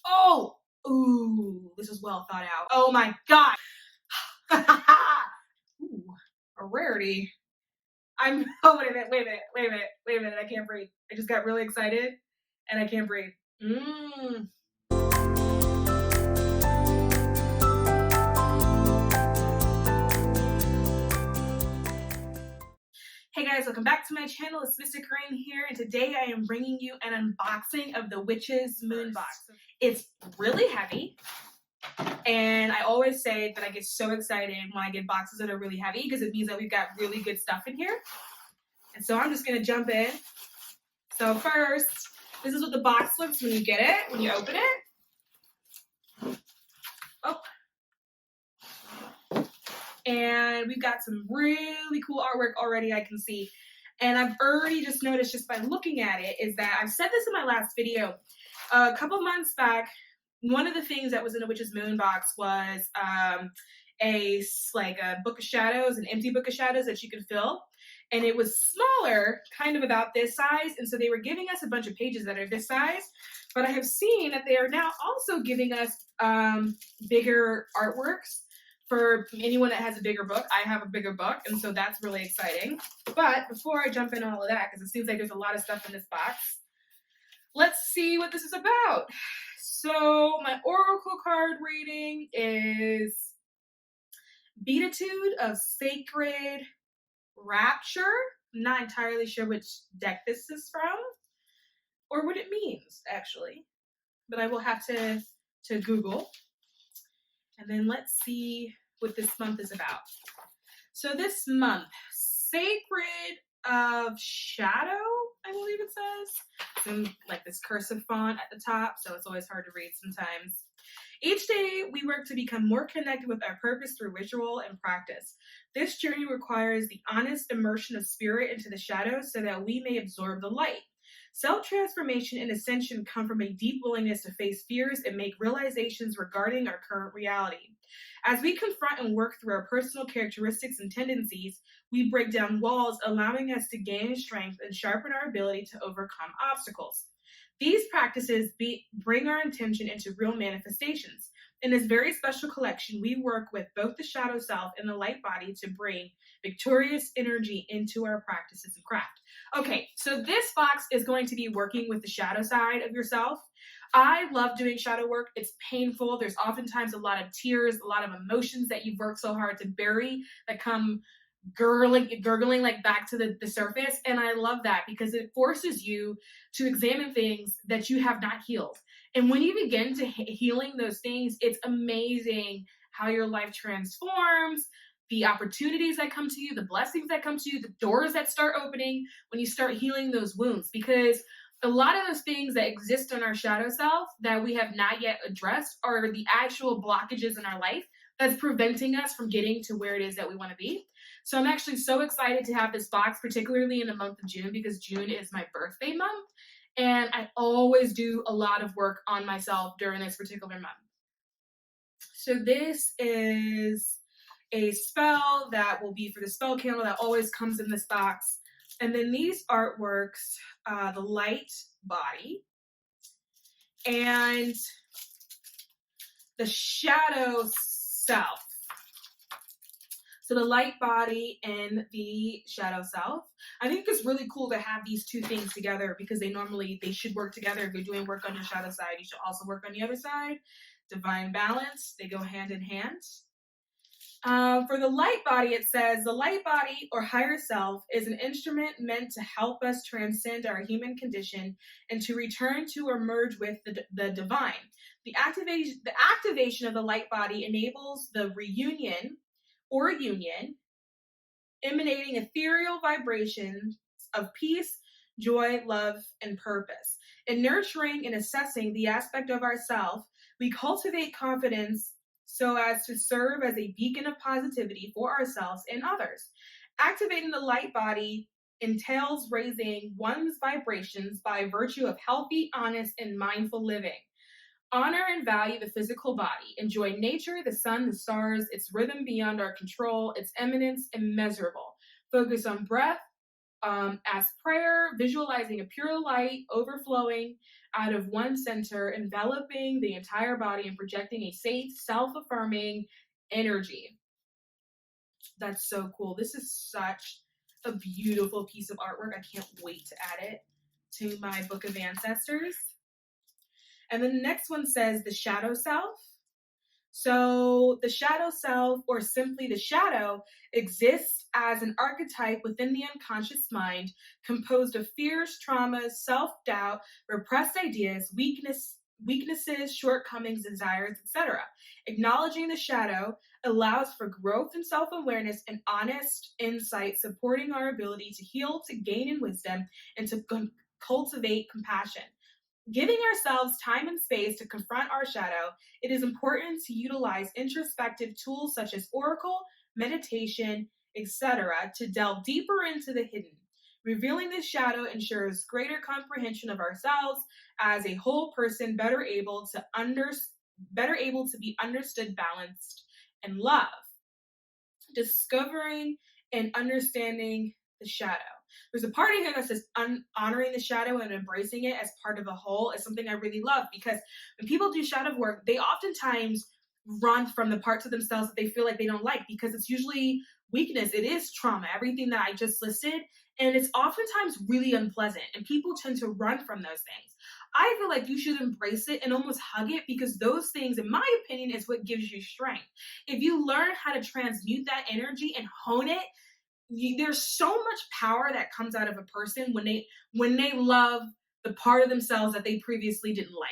Oh, ooh, this is well thought out. Oh my God. Ooh, a rarity. Oh, wait a minute. I can't breathe. I just got really excited and I can't breathe. Hey guys, welcome back to my channel. It's Mystic Rain here, and today I am bringing you an unboxing of the Witch's Moon Box. It's really heavy, and I always say that I get so excited when I get boxes that are really heavy because it means that we've got really good stuff in here. And so I'm just gonna jump in. So first, this is what the box looks when you get it, when you open it. Oh. And we've got some really cool artwork already, I can see. And I've already just noticed, just by looking at it, is that I've said this in my last video. A couple months back, one of the things that was in a Witch's Moon box was a book of shadows, an empty book of shadows that you could fill. And it was smaller, kind of about this size. And so they were giving us a bunch of pages that are this size. But I have seen that they are now also giving us bigger artworks. For anyone that has a bigger book, I have a bigger book, and so that's really exciting. But before I jump into all of that, because it seems like there's a lot of stuff in this box, let's see what this is about. So my oracle card reading is Beatitude of Sacred Rapture. I'm not entirely sure which deck this is from, or what it means, actually. But I will have to Google. And then let's see what this month is about. So this month, Sacred of Shadow, I believe it says. And like this cursive font at the top, so it's always hard to read sometimes. Each day, we work to become more connected with our purpose through ritual and practice. This journey requires the honest immersion of spirit into the shadows so that we may absorb the light. Self-transformation and ascension come from a deep willingness to face fears and make realizations regarding our current reality. As we confront and work through our personal characteristics and tendencies, we break down walls, allowing us to gain strength and sharpen our ability to overcome obstacles. These practices bring our intention into real manifestations. In this very special collection, we work with both the shadow self and the light body to bring victorious energy into our practices and craft. Okay, so this box is going to be working with the shadow side of yourself. I love doing shadow work. It's painful. There's oftentimes a lot of tears, a lot of emotions that you've worked so hard to bury that come gurgling like back to the surface. And I love that because it forces you to examine things that you have not healed. And when you begin to healing those things, it's amazing how your life transforms, the opportunities that come to you, the blessings that come to you, the doors that start opening when you start healing those wounds. Because a lot of those things that exist in our shadow self that we have not yet addressed are the actual blockages in our life that's preventing us from getting to where it is that we want to be. So I'm actually so excited to have this box, particularly in the month of June, because June is my birthday month. And I always do a lot of work on myself during this particular month. So this is a spell that will be for the spell candle that always comes in this box. And then these artworks, the light body and the shadow self. So the light body and the shadow self. I think it's really cool to have these two things together because they should work together. If you're doing work on your shadow side, you should also work on the other side. Divine balance, they go hand in hand. For the light body, it says, the light body or higher self is an instrument meant to help us transcend our human condition and to return to or merge with the divine. The activation of the light body enables the reunion or union, emanating ethereal vibrations of peace, joy, love, and purpose. In nurturing and assessing the aspect of ourself, we cultivate confidence so as to serve as a beacon of positivity for ourselves and others. Activating the light body entails raising one's vibrations by virtue of healthy, honest, and mindful living. Honor and value the physical body. Enjoy nature, the sun, the stars, its rhythm beyond our control, its eminence immeasurable. Focus on breath, as prayer, visualizing a pure light overflowing out of one center, enveloping the entire body and projecting a safe, self-affirming energy. That's so cool. This is such a beautiful piece of artwork. I can't wait to add it to my book of ancestors. And then the next one says the shadow self. So the shadow self, or simply the shadow, exists as an archetype within the unconscious mind, composed of fears, traumas, self-doubt, repressed ideas, weaknesses, shortcomings, desires, etc. Acknowledging the shadow allows for growth and self-awareness and honest insight, supporting our ability to heal, to gain in wisdom, and to cultivate compassion. Giving ourselves time and space to confront our shadow, it is important to utilize introspective tools such as oracle, meditation, etc. to delve deeper into the hidden. Revealing this shadow ensures greater comprehension of ourselves as a whole person, better able to be understood, balanced, and loved. Discovering and understanding the shadow. There's a part in here that says honoring the shadow and embracing it as part of a whole is something I really love, because when people do shadow work, they oftentimes run from the parts of themselves that they feel like they don't like, because it's usually weakness. It is trauma, everything that I just listed, and it's oftentimes really unpleasant, and people tend to run from those things. I feel like you should embrace it and almost hug it, because those things, in my opinion, is what gives you strength. If you learn how to transmute that energy and hone it, there's so much power that comes out of a person when they love the part of themselves that they previously didn't like.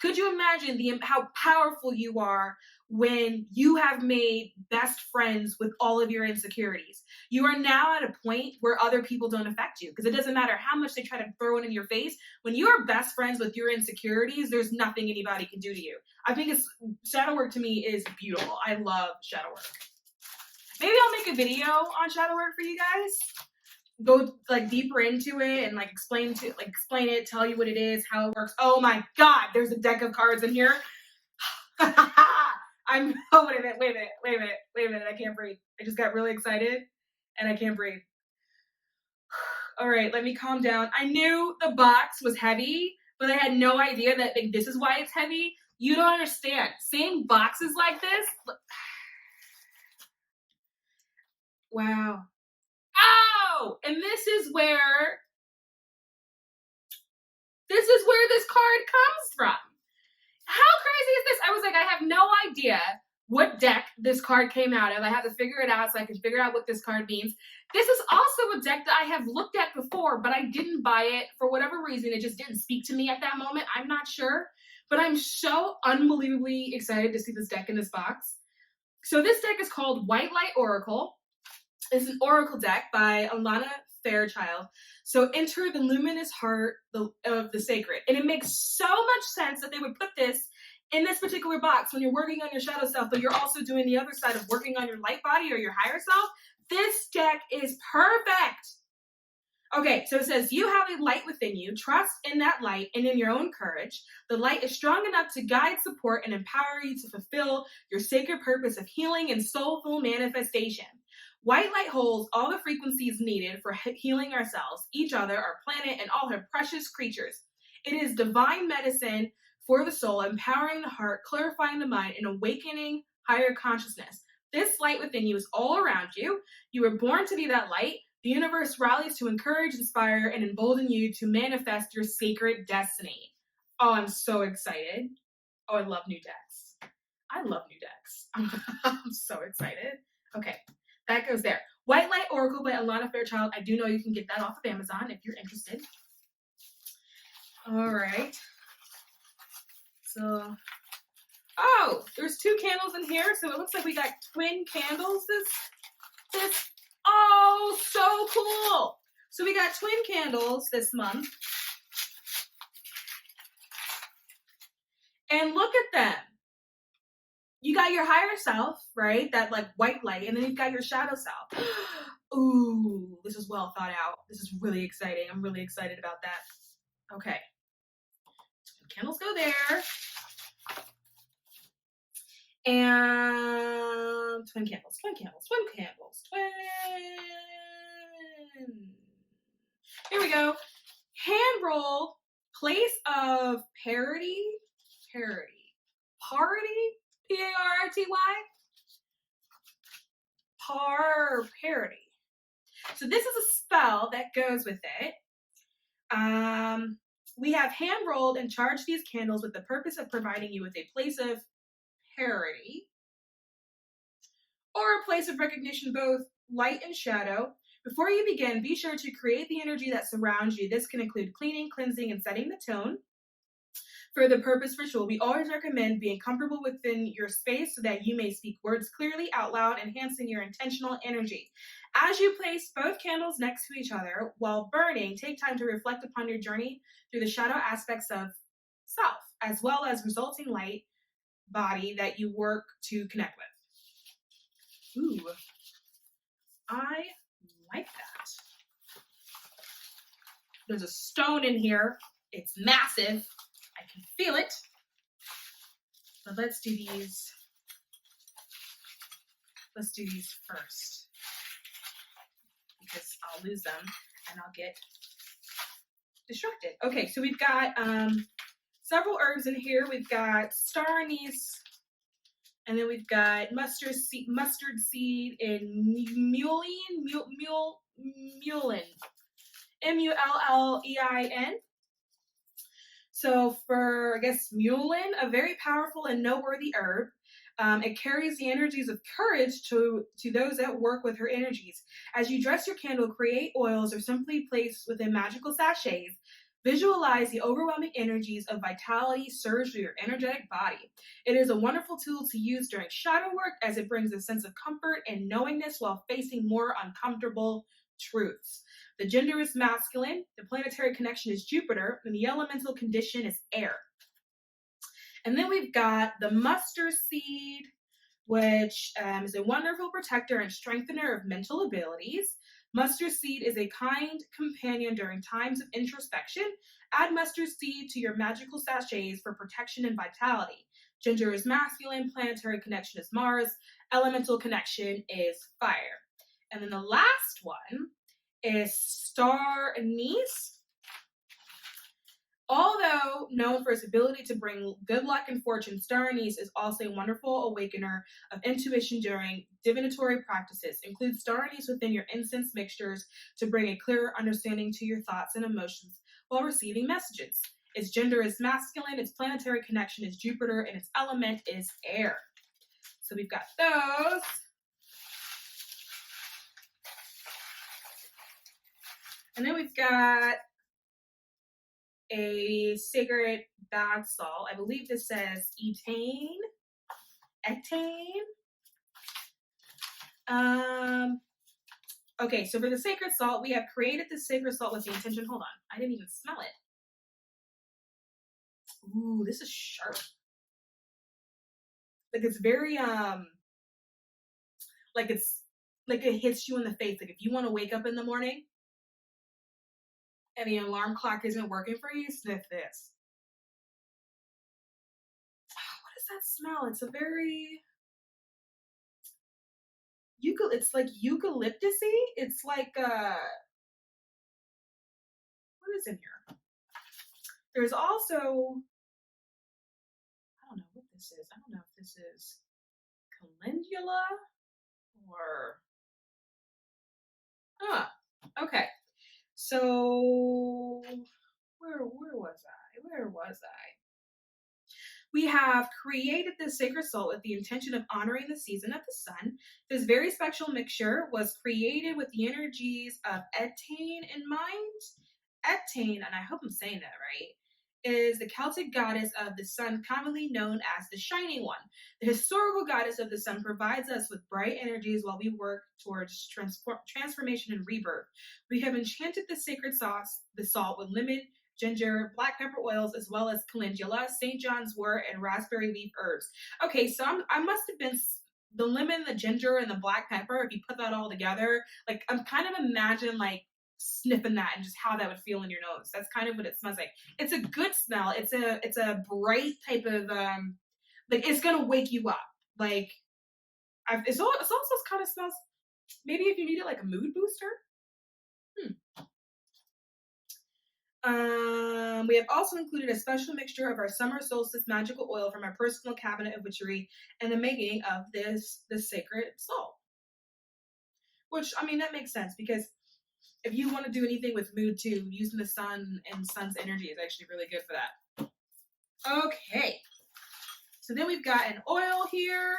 Could you imagine how powerful you are when you have made best friends with all of your insecurities? You are now at a point where other people don't affect you, because it doesn't matter how much they try to throw it in your face. When you are best friends with your insecurities, there's nothing anybody can do to you. I think shadow work to me is beautiful. I love shadow work. Maybe I'll make a video on shadow work for you guys. Go deeper into it and explain it, tell you what it is, how it works. Oh my God, there's a deck of cards in here. Wait a minute. I can't breathe. I just got really excited and I can't breathe. All right, let me calm down. I knew the box was heavy, but I had no idea that this is why it's heavy. You don't understand. Same boxes like this. Wow. Oh, and this is where this card comes from. How crazy is this? I was like, I have no idea what deck this card came out of. I have to figure it out so I can figure out what this card means. This is also a deck that I have looked at before, but I didn't buy it for whatever reason. It just didn't speak to me at that moment. I'm not sure, but I'm so unbelievably excited to see this deck in this box. So this deck is called White Light Oracle. It's an oracle deck by Alana Fairchild. So enter the luminous heart of the sacred. And it makes so much sense that they would put this in this particular box when you're working on your shadow self, but you're also doing the other side of working on your light body or your higher self. This deck is perfect. Okay, so it says, you have a light within you. Trust in that light and in your own courage. The light is strong enough to guide, support, and empower you to fulfill your sacred purpose of healing and soulful manifestation. White light holds all the frequencies needed for healing ourselves, each other, our planet, and all her precious creatures. It is divine medicine for the soul, empowering the heart, clarifying the mind, and awakening higher consciousness. This light within you is all around you. You were born to be that light. The universe rallies to encourage, inspire, and embolden you to manifest your sacred destiny. Oh, I'm so excited. Oh, I love new decks. I'm so excited. Okay. That goes there. White Light Oracle by Alana Fairchild. I do know you can get that off of Amazon if you're interested. All right. So, oh, there's 2 candles in here. So it looks like we got twin candles oh, so cool. So we got twin candles this month. And look at them. You got your higher self, right? That white light, and then you've got your shadow self. Ooh, this is well thought out. This is really exciting. I'm really excited about that. Okay. Candles go there. And twin candles. Here we go. Hand rolled place of parity, P-A-R-I-T-Y, parity. So this is a spell that goes with it. We have hand rolled and charged these candles with the purpose of providing you with a place of parity or a place of recognition, both light and shadow. Before you begin, be sure to create the energy that surrounds you. This can include cleaning, cleansing, and setting the tone. For the purpose ritual, we always recommend being comfortable within your space so that you may speak words clearly out loud, enhancing your intentional energy. As you place both candles next to each other while burning, take time to reflect upon your journey through the shadow aspects of self, as well as resulting light body that you work to connect with. Ooh, I like that. There's a stone in here. It's massive. I can feel it. But let's do these. Let's do these first, because I'll lose them and I'll get distracted. Okay, so we've got several herbs in here. We've got star anise, and then we've got mustard seed, and mullein, mullein. So for, I guess, mullein, a very powerful and noteworthy herb. It carries the energies of courage to those that work with her energies. As you dress your candle, create oils, or simply place within magical sachets, visualize the overwhelming energies of vitality surge through your energetic body. It is a wonderful tool to use during shadow work, as it brings a sense of comfort and knowingness while facing more uncomfortable truths. The gender is masculine, the planetary connection is Jupiter, and the elemental condition is air. And then we've got the mustard seed, which is a wonderful protector and strengthener of mental abilities. Mustard seed is a kind companion during times of introspection. Add mustard seed to your magical sachets for protection and vitality. Gender is masculine, planetary connection is Mars, elemental connection is fire. And then the last one is star anise. Although known for its ability to bring good luck and fortune, star anise is also a wonderful awakener of intuition during divinatory practices. Include star anise within your incense mixtures to bring a clearer understanding to your thoughts and emotions while receiving messages. Its gender is masculine, its planetary connection is Jupiter, and its element is air. So we've got those. And then we've got a sacred bath salt. I believe this says etane. Okay, so for the sacred salt, we have created the sacred salt with the intention. Hold on, I didn't even smell it. Ooh, this is sharp. Like it's very like it hits you in the face. Like if you want to wake up in the morning and the alarm clock isn't working for you, sniff this. Oh, what does that smell? It's a very it's like eucalyptusy. It's like what is in here? There's also, I don't know what this is. I don't know if this is calendula or okay. So where was I? We have created this sacred salt with the intention of honoring the season of the sun. This very special mixture was created with the energies of Etane in mind. Etane, and I hope I'm saying that right, is the Celtic goddess of the sun, commonly known as the Shining One. The historical goddess of the sun provides us with bright energies while we work towards transformation and rebirth. We have enchanted the sacred salt with lemon, ginger, black pepper oils, as well as calendula, St. John's wort, and raspberry leaf herbs. Okay, so I must have been the lemon, the ginger, and the black pepper. If you put that all together, like I'm kind of imagine like sniffing that and just how that would feel in your nose. That's kind of what it smells like. It's a good smell. It's a bright type of like it's gonna wake you up. Like it also kind of smells. Maybe if you needed like a mood booster. We have also included a special mixture of our summer solstice magical oil from our personal cabinet of witchery and the making of this sacred salt. Which, I mean, that makes sense because if you want to do anything with mood too, using the sun and sun's energy is actually really good for that. Okay. So then we've got an oil here.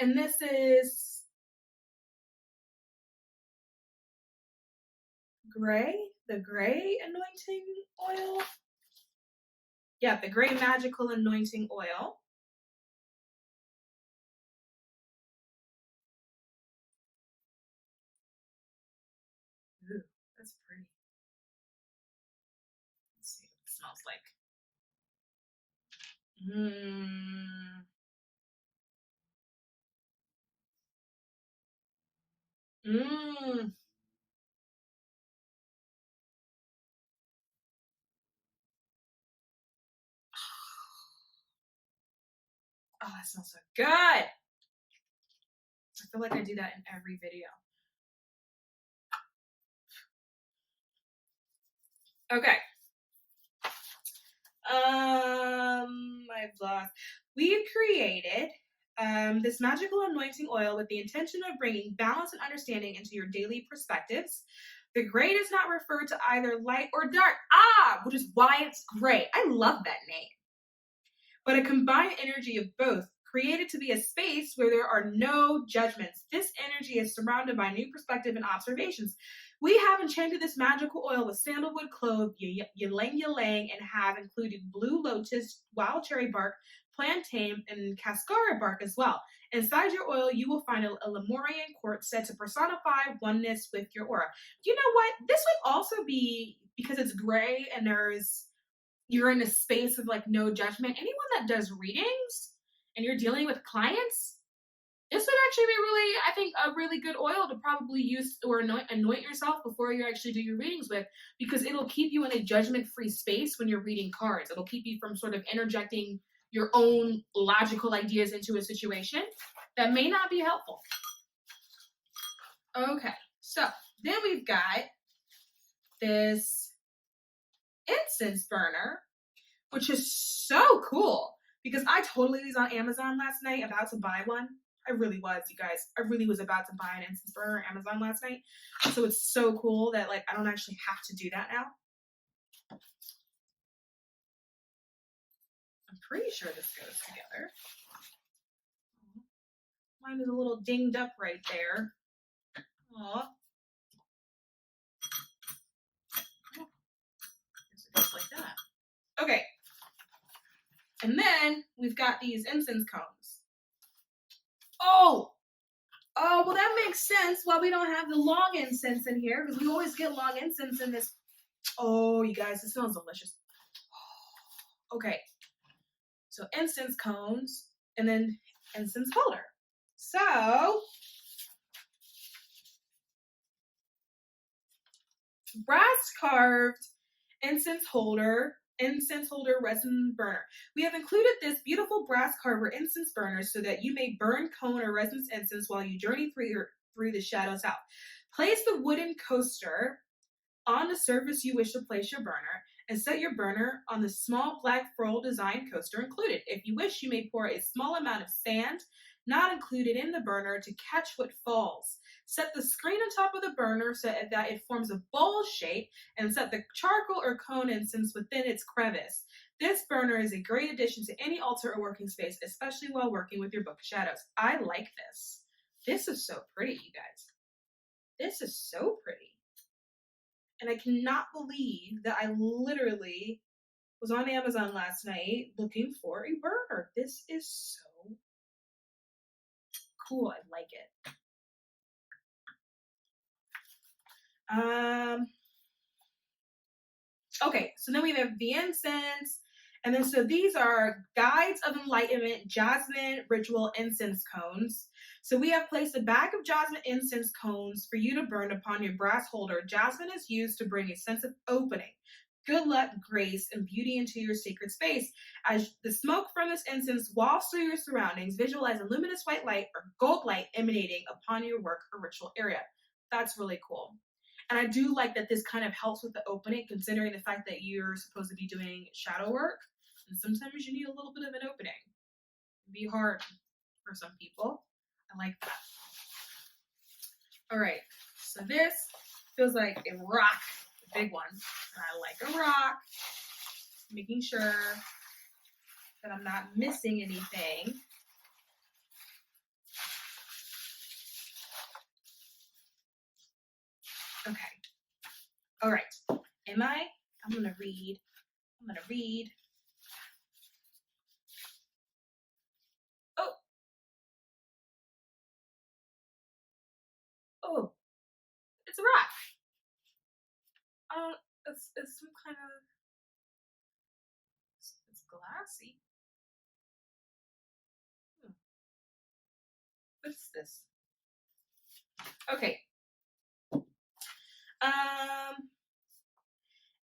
And this is the gray anointing oil. Yeah, the gray magical anointing oil. Ooh, that's pretty. Let's see what it smells like. Oh, that smells so good. I feel like I do that in every video. Okay. I've lost. We've created this magical anointing oil with the intention of bringing balance and understanding into your daily perspectives. The gray does not refer to either light or dark. Which is why it's gray. I love that name. But a combined energy of both, created to be a space where there are no judgments. This energy is surrounded by new perspective and observations. We have enchanted this magical oil with sandalwood clove, ylang ylang, and have included blue lotus, wild cherry bark, plantain, and cascara bark as well. Inside your oil, you will find a Lemurian quartz said to personify oneness with your aura. You know what? This would also be, because it's gray and you're in a space of like no judgment. Anyone that does readings and you're dealing with clients, this would actually be really, I think, a really good oil to probably use or anoint yourself before you actually do your readings with, because it'll keep you in a judgment-free space when you're reading cards. It'll keep you from sort of interjecting your own logical ideas into a situation that may not be helpful. Okay, so then we've got this Incense Burner, which is so cool because I totally was on Amazon last night about to buy one. I really was, you guys. I really was about to buy an Incense Burner on Amazon last night. So it's so cool that like I don't actually have to do that now. I'm pretty sure this goes together. Mine is a little dinged up right there. Aw. Just like that. Okay. And then we've got these incense cones. Oh, well, that makes sense why we don't have the long incense in here, because we always get long incense in this. Oh, you guys, it smells delicious. Okay. So incense cones and then incense holder. So brass carved incense holder resin burner. We have included this beautiful brass carver incense burner so that you may burn cone or resin incense while you journey through the shadows out. Place the wooden coaster on the surface you wish to place your burner and set your burner on the small black floral design coaster included. If you wish, you may pour a small amount of sand not included in the burner to catch what falls. Set the screen on top of the burner so that it forms a bowl shape and set the charcoal or cone incense within its crevice. This burner is a great addition to any altar or working space, especially while working with your book of shadows. I like this. This is so pretty, you guys. This is so pretty. And I cannot believe that I literally was on Amazon last night looking for a burner. This is so cool. I like it. Okay, so then we have the incense, and then so these are Guides of Enlightenment Jasmine Ritual Incense Cones. So we have placed a bag of jasmine incense cones for you to burn upon your brass holder. Jasmine is used to bring a sense of opening, good luck, grace, and beauty into your sacred space. As the smoke from this incense wafts through your surroundings, visualize a luminous white light or gold light emanating upon your work or ritual area. That's really cool. And I do like that this kind of helps with the opening, considering the fact that you're supposed to be doing shadow work. And sometimes you need a little bit of an opening. It'd be hard for some people. I like that. All right, so this feels like a rock, a big one. And I like a rock, making sure that I'm not missing anything. Okay. All right. I'm going to read. Oh. Oh. It's a rock. It's some kind of, it's glassy. What's this? Okay.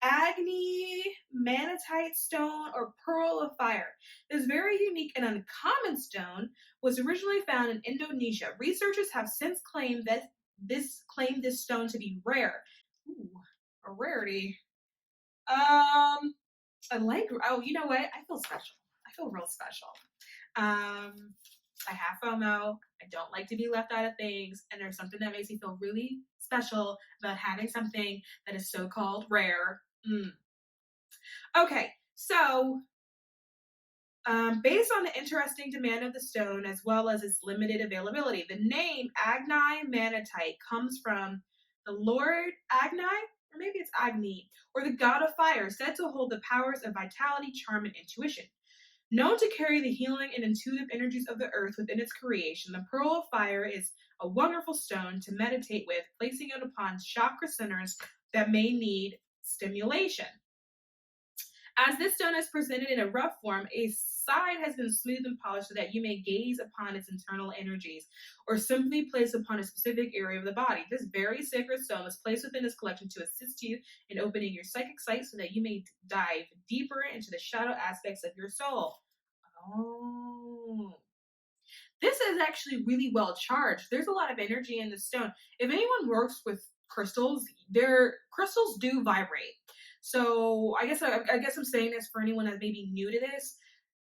Agni, manatite stone, or pearl of fire. This very unique and uncommon stone was originally found in Indonesia. Researchers have since claimed this stone to be rare. Ooh, a rarity. I like. Oh, you know what? I feel special. I feel real special. I have FOMO. I don't like to be left out of things, and there's something that makes me feel really special about having something that is so-called rare. Okay, so based on the interesting demand of the stone as well as its limited availability, the name Agni Manatite comes from the Lord Agni, or maybe it's Agni, or the god of fire, said to hold the powers of vitality, charm, and intuition. Known to carry the healing and intuitive energies of the earth within its creation, the pearl of fire is a wonderful stone to meditate with, placing it upon chakra centers that may need stimulation. As this stone is presented in a rough form, a side has been smoothed and polished so that you may gaze upon its internal energies, or simply place upon a specific area of the body. This very sacred stone is placed within this collection to assist you in opening your psychic sight so that you may dive deeper into the shadow aspects of your soul. Oh. This is actually really well charged. There's a lot of energy in the stone. If anyone works with crystals, their crystals do vibrate. So I guess I'm saying this for anyone that may be new to this.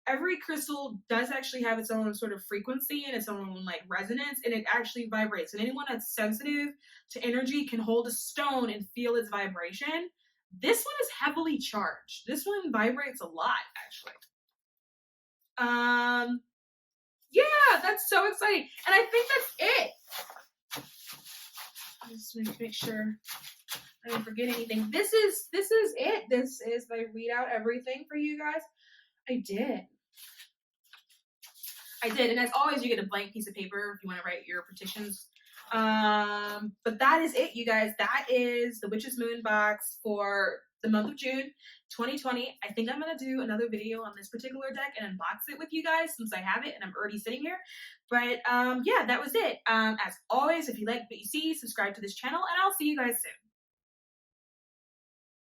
Every crystal does actually have its own sort of frequency and its own like resonance, and it actually vibrates. And anyone that's sensitive to energy can hold a stone and feel its vibration. This one is heavily charged. This one vibrates a lot, actually. Yeah, that's so exciting. And I think that's it. I just need to make sure I didn't forget anything. This is it. This is my read out everything for you guys. I did. And as always, you get a blank piece of paper if you want to write your petitions. But that is it, you guys. That is the Witch's Moon box for the month of June 2020. I think I'm going to do another video on this particular deck and unbox it with you guys since I have it and I'm already sitting here. But yeah, that was it. As always, if you like what you see, subscribe to this channel and I'll see you guys soon.